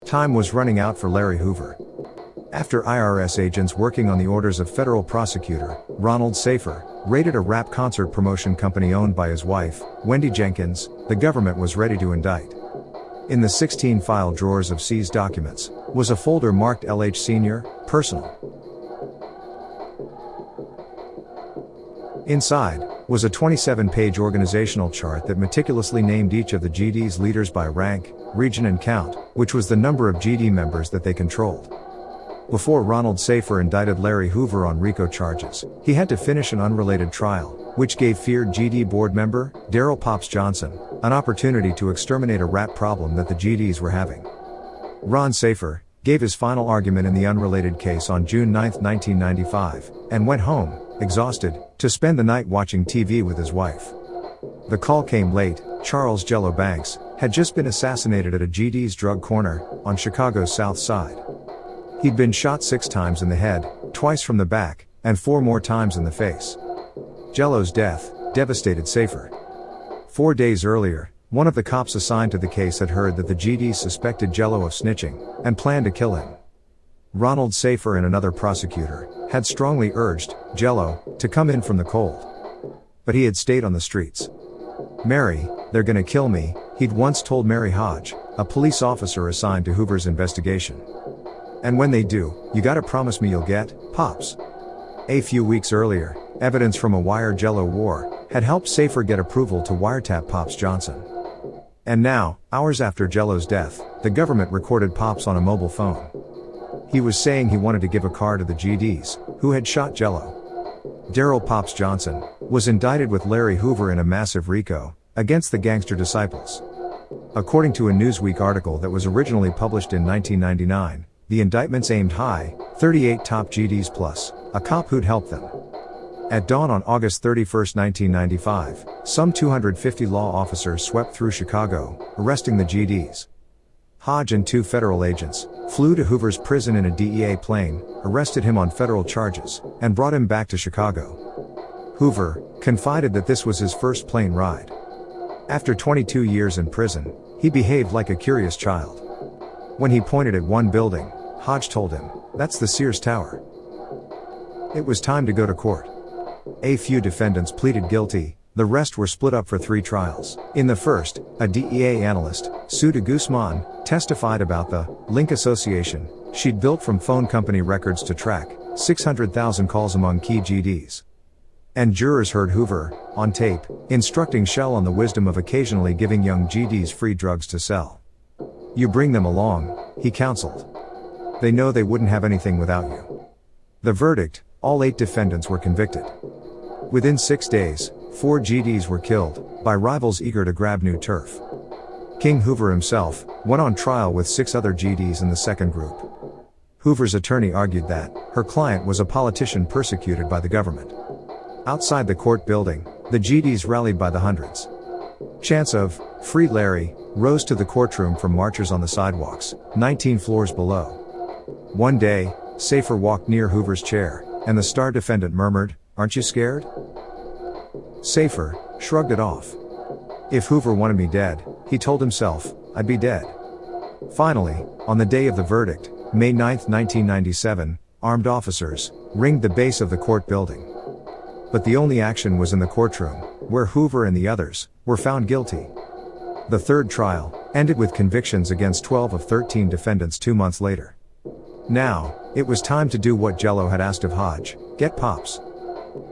Time was running out for Larry Hoover. After IRS agents working on the orders of federal prosecutor, Ronald Safer, raided a rap concert promotion company owned by his wife, Wendy Jenkins, the government was ready to indict. In the 16 file drawers of seized documents, was a folder marked LH Sr., Personal. Inside, was a 27-page organizational chart that meticulously named each of the GD's leaders by rank, region and count, which was the number of GD members that they controlled. Before Ronald Safer indicted Larry Hoover on RICO charges, he had to finish an unrelated trial, which gave feared GD board member, Darryl Pops Johnson, an opportunity to exterminate a rap problem that the GDs were having. Ron Safer gave his final argument in the unrelated case on June 9, 1995, and went home, exhausted, to spend the night watching TV with his wife. The call came late. Charles Jello Banks had just been assassinated at a GD's drug corner on Chicago's South Side. He'd been shot 6 times in the head, twice from the back, and 4 more times in the face. Jello's death devastated Safer. 4 days earlier, one of the cops assigned to the case had heard that the GD suspected Jello of snitching, and planned to kill him. Ronald Safer and another prosecutor had strongly urged Jello to come in from the cold. But he had stayed on the streets. "Mary, they're gonna kill me," he'd once told Mary Hodge, a police officer assigned to Hoover's investigation. "And when they do, you gotta promise me you'll get Pops." A few weeks earlier, evidence from a wire Jello wore had helped Safer get approval to wiretap Pops Johnson. And now, hours after Jello's death, the government recorded Pops on a mobile phone. He was saying he wanted to give a car to the GDs, who had shot Jello. Darryl Pops Johnson was indicted with Larry Hoover in a massive RICO against the Gangster Disciples. According to a Newsweek article that was originally published in 1999, the indictments aimed high, 38 top GDs plus a cop who'd helped them. At dawn on August 31, 1995, some 250 law officers swept through Chicago, arresting the GDs. Hodge and 2 federal agents flew to Hoover's prison in a DEA plane, arrested him on federal charges, and brought him back to Chicago. Hoover confided that this was his first plane ride. After 22 years in prison, he behaved like a curious child. When he pointed at one building, Hodge told him, "That's the Sears Tower." It was time to go to court. A few defendants pleaded guilty. The rest were split up for 3 trials. In the first, a DEA analyst, Sue de Guzman, testified about the link association she'd built from phone company records to track 600,000 calls among key GDs. And jurors heard Hoover, on tape, instructing Shell on the wisdom of occasionally giving young GDs free drugs to sell. "You bring them along," he counseled. "They know they wouldn't have anything without you." The verdict: all 8 defendants were convicted. Within 6 days, 4 GDs were killed by rivals eager to grab new turf. King Hoover himself went on trial with 6 other GDs in the second group. Hoover's attorney argued that her client was a politician persecuted by the government. Outside the court building, the GDs rallied by the hundreds. Chants of "Free Larry" rose to the courtroom from marchers on the sidewalks, 19 floors below. One day, Safer walked near Hoover's chair, and the star defendant murmured, "Aren't you scared?" Safer shrugged it off. If Hoover wanted me dead, he told himself, I'd be dead. Finally, on the day of the verdict, May 9, 1997, armed officers ringed the base of the court building. But the only action was in the courtroom, where Hoover and the others were found guilty. The third trial ended with convictions against 12 of 13 defendants 2 months later. Now, it was time to do what Jello had asked of Hodge: get Pops.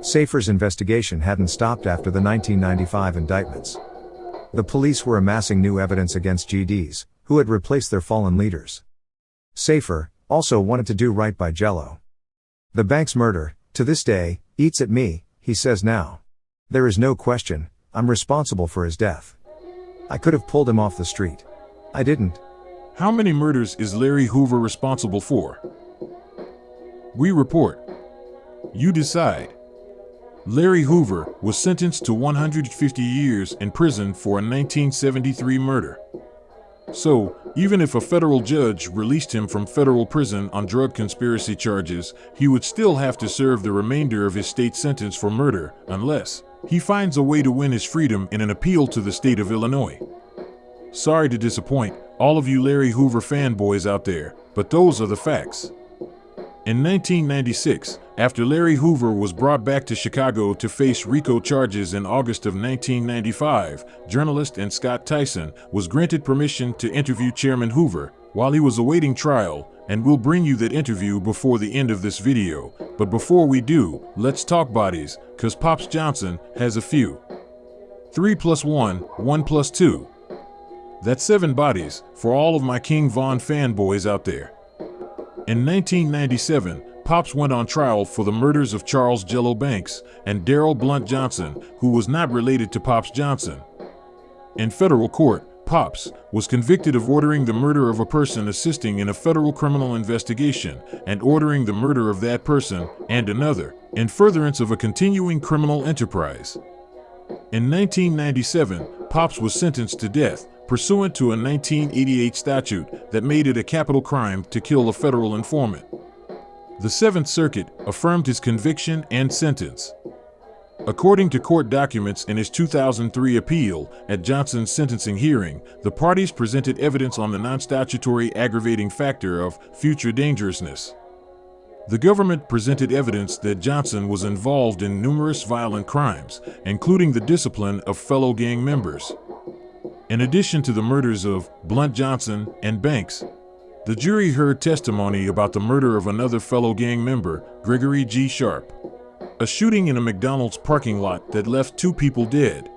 Safer's investigation hadn't stopped after the 1995 indictments. The police were amassing new evidence against GDs, who had replaced their fallen leaders. Safer also wanted to do right by Jello. "The Banks murder, to this day, eats at me," he says now. "There is no question, I'm responsible for his death. I could have pulled him off the street. I didn't." How many murders is Larry Hoover responsible for? We report. You decide. Larry Hoover was sentenced to 150 years in prison for a 1973 murder. So, even if a federal judge released him from federal prison on drug conspiracy charges, he would still have to serve the remainder of his state sentence for murder, unless he finds a way to win his freedom in an appeal to the state of Illinois. Sorry to disappoint, all of you Larry Hoover fanboys out there, but those are the facts. In 1996, after Larry Hoover was brought back to Chicago to face RICO charges in August of 1995, journalist and Scott Tyson was granted permission to interview Chairman Hoover while he was awaiting trial, and we'll bring you that interview before the end of this video. But before we do, let's talk bodies, cause Pops Johnson has a few. 3 + 1, 1 + 2. That's 7 bodies for all of my King Von fanboys out there. In 1997, Pops went on trial for the murders of Charles Jello Banks and Darryl Blunt Johnson, who was not related to Pops Johnson. In federal court, Pops was convicted of ordering the murder of a person assisting in a federal criminal investigation and ordering the murder of that person and another in furtherance of a continuing criminal enterprise. In 1997, Pops was sentenced to death pursuant to a 1988 statute that made it a capital crime to kill a federal informant. The Seventh Circuit affirmed his conviction and sentence. According to court documents in his 2003 appeal at Johnson's sentencing hearing, the parties presented evidence on the non-statutory aggravating factor of future dangerousness. The government presented evidence that Johnson was involved in numerous violent crimes, including the discipline of fellow gang members. In addition to the murders of Blunt Johnson and Banks, the jury heard testimony about the murder of another fellow gang member, Gregory G. Sharp, a shooting in a McDonald's parking lot that left 2 people dead,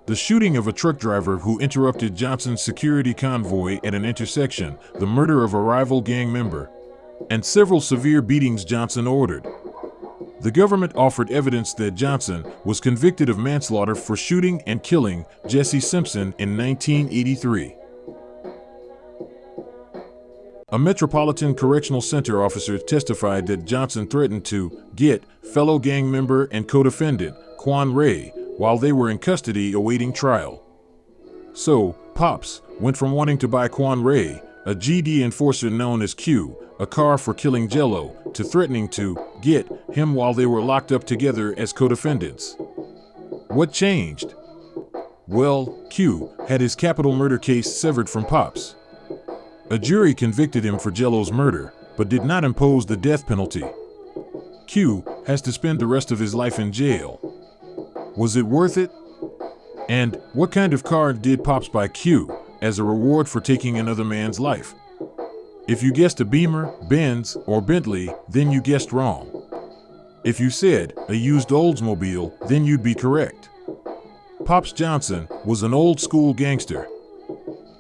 the shooting of a truck driver who interrupted Johnson's security convoy at an intersection, the murder of a rival gang member, and several severe beatings Johnson ordered. The government offered evidence that Johnson was convicted of manslaughter for shooting and killing Jesse Simpson in 1983. A Metropolitan Correctional Center officer testified that Johnson threatened to get fellow gang member and co-defendant Quan Ray while they were in custody awaiting trial. So, Pops went from wanting to buy Quan Ray, a GD enforcer known as Q, a car for killing Jello, to threatening to get him while they were locked up together as co-defendants. What changed? Well, Q had his capital murder case severed from Pops. A jury convicted him for Jello's murder, but did not impose the death penalty. Q has to spend the rest of his life in jail. Was it worth it? And what kind of car did Pops buy Q as a reward for taking another man's life? If you guessed a Beamer, Benz, or Bentley, then you guessed wrong. If you said a used Oldsmobile, then you'd be correct. Pops Johnson was an old-school gangster.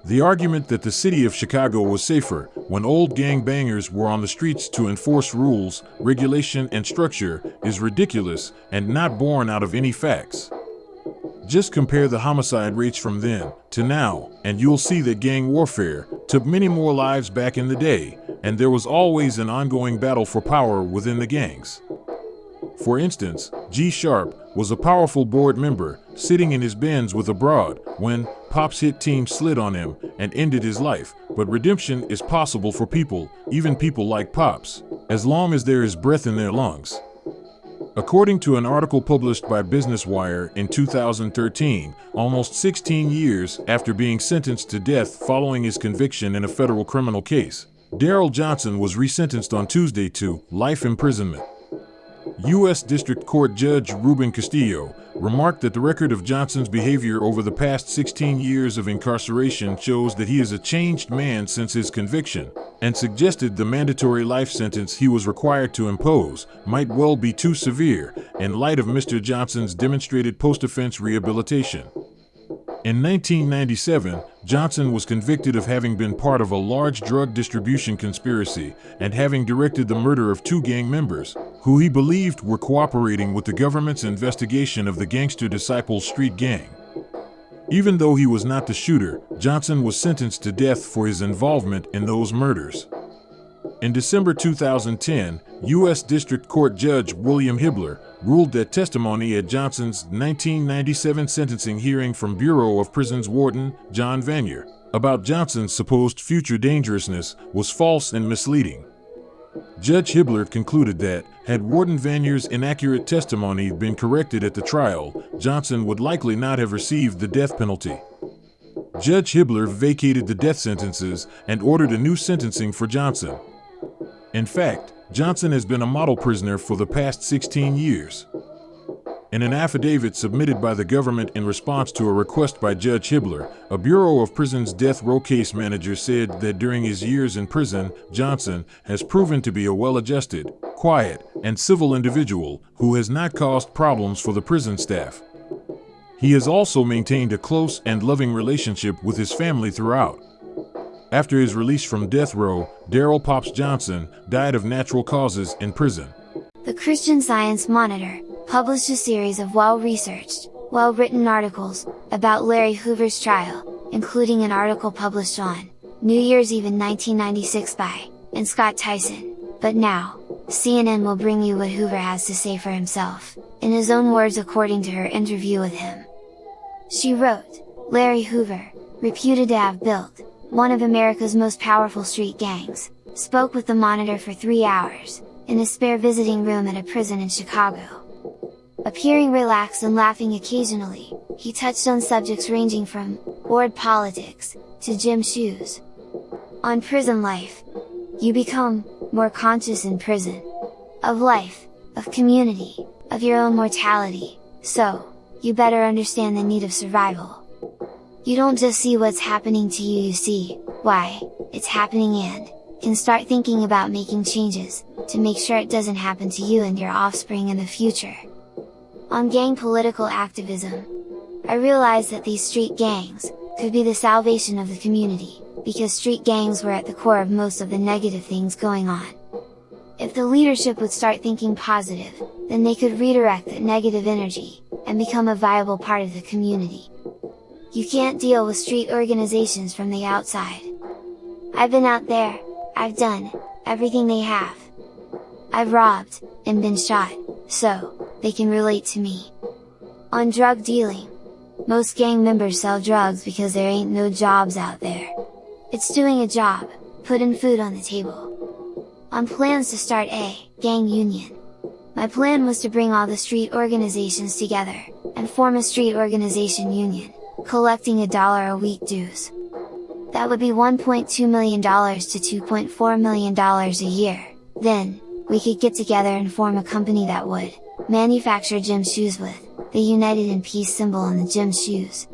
The argument that the city of Chicago was safer when old gangbangers were on the streets to enforce rules, regulation, and structure is ridiculous and not born out of any facts. Just compare the homicide rates from then to now, and you'll see that gang warfare took many more lives back in the day, and there was always an ongoing battle for power within the gangs. For instance, G. Sharp was a powerful board member sitting in his Benz with a broad when Pops' hit team slid on him and ended his life, but redemption is possible for people, even people like Pops, as long as there is breath in their lungs. According to an article published by Business Wire in 2013, almost 16 years after being sentenced to death following his conviction in a federal criminal case, Darryl Johnson was resentenced on Tuesday to life imprisonment. U.S. District Court Judge Ruben Castillo remarked that the record of Johnson's behavior over the past 16 years of incarceration shows that he is a changed man since his conviction, and suggested the mandatory life sentence he was required to impose might well be too severe in light of Mr. Johnson's demonstrated post-offense rehabilitation. In 1997, Johnson was convicted of having been part of a large drug distribution conspiracy and having directed the murder of 2 gang members, who he believed were cooperating with the government's investigation of the Gangster Disciples street gang. Even though he was not the shooter, Johnson was sentenced to death for his involvement in those murders. In December 2010, U.S. District Court Judge William Hibbler ruled that testimony at Johnson's 1997 sentencing hearing from Bureau of Prisons Warden John Vanier about Johnson's supposed future dangerousness was false and misleading. Judge Hibbler concluded that, had Warden Vanier's inaccurate testimony been corrected at the trial, Johnson would likely not have received the death penalty. Judge Hibbler vacated the death sentences and ordered a new sentencing for Johnson. In fact, Johnson has been a model prisoner for the past 16 years. In an affidavit submitted by the government in response to a request by Judge Hibbler, a Bureau of Prisons death row case manager said that during his years in prison, Johnson has proven to be a well-adjusted, quiet, and civil individual who has not caused problems for the prison staff. He has also maintained a close and loving relationship with his family throughout. After his release from death row, Darryl Pops Johnson died of natural causes in prison. The Christian Science Monitor published a series of well-researched, well-written articles about Larry Hoover's trial, including an article published on New Year's Eve in 1996 by and Scott Tyson. But now, CNN will bring you what Hoover has to say for himself, in his own words according to her interview with him. She wrote, "Larry Hoover, reputed to have built one of America's most powerful street gangs, spoke with the Monitor for 3 hours, in a spare visiting room at a prison in Chicago. Appearing relaxed and laughing occasionally, he touched on subjects ranging from ward politics to gym shoes. On prison life. You become more conscious in prison. Of life, of community, of your own mortality, so you better understand the need of survival. You don't just see what's happening to you, you see why it's happening and can start thinking about making changes to make sure it doesn't happen to you and your offspring in the future." On gang political activism, I realized that these street gangs could be the salvation of the community, because street gangs were at the core of most of the negative things going on. If the leadership would start thinking positive, then they could redirect that negative energy, and become a viable part of the community. You can't deal with street organizations from the outside. I've been out there, I've done everything they have. I've robbed, and been shot, so they can relate to me. On drug dealing, most gang members sell drugs because there ain't no jobs out there. It's doing a job, putting food on the table. On plans to start a gang union. My plan was to bring all the street organizations together, and form a street organization union, collecting $1 a week dues. That would be $1.2 million to $2.4 million a year. Then, we could get together and form a company that would manufacture gym shoes with the United in Peace symbol on the gym shoes.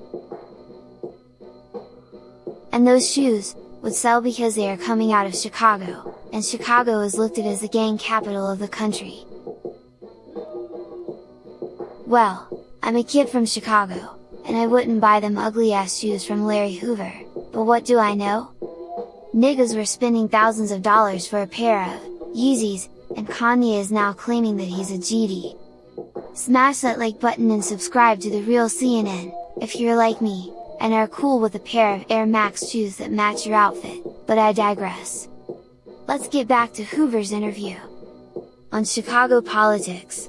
And those shoes would sell because they are coming out of Chicago, and Chicago is looked at as the gang capital of the country. Well, I'm a kid from Chicago, and I wouldn't buy them ugly ass shoes from Larry Hoover, but what do I know? Niggas were spending thousands of dollars for a pair of Yeezys, and Kanye is now claiming that he's a GD. Smash that like button and subscribe to The Real CNN, if you're like me, and are cool with a pair of Air Max shoes that match your outfit, but I digress. Let's get back to Hoover's interview. On Chicago politics.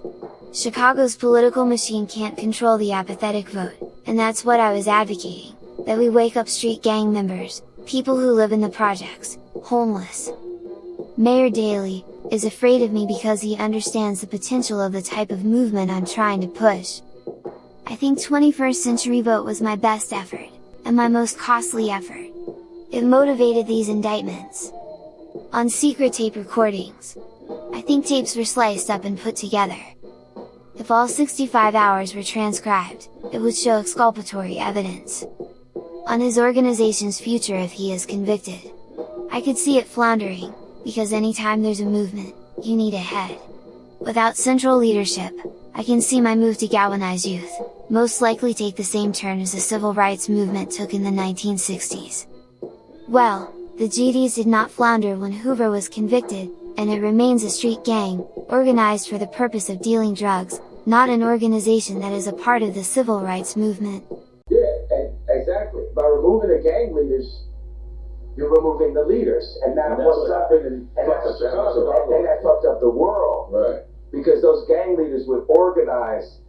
Chicago's political machine can't control the apathetic vote, and that's what I was advocating, that we wake up street gang members, people who live in the projects, homeless. Mayor Daley is afraid of me because he understands the potential of the type of movement I'm trying to push. I think 21st Century Vote was my best effort, and my most costly effort. It motivated these indictments. On secret tape recordings, I think tapes were sliced up and put together. If all 65 hours were transcribed, it would show exculpatory evidence on his organization's future if he is convicted. I could see it floundering, because anytime there's a movement, you need a head. Without central leadership, I can see my move to galvanize youth, most likely take the same turn as the civil rights movement took in the 1960s. Well, the GDs did not flounder when Hoover was convicted, and it remains a street gang, organized for the purpose of dealing drugs, not an organization that is a part of the civil rights movement. Yeah, exactly. By removing the gang leaders, you're removing the leaders, and that fucked up the world. Right. Because those gang leaders would organize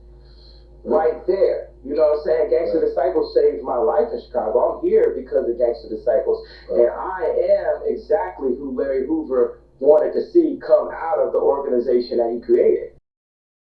right there. You know what I'm saying? Gangster Disciples saved my life in Chicago. I'm here because of Gangster Disciples, and I am exactly who Larry Hoover wanted to see come out of the organization that he created.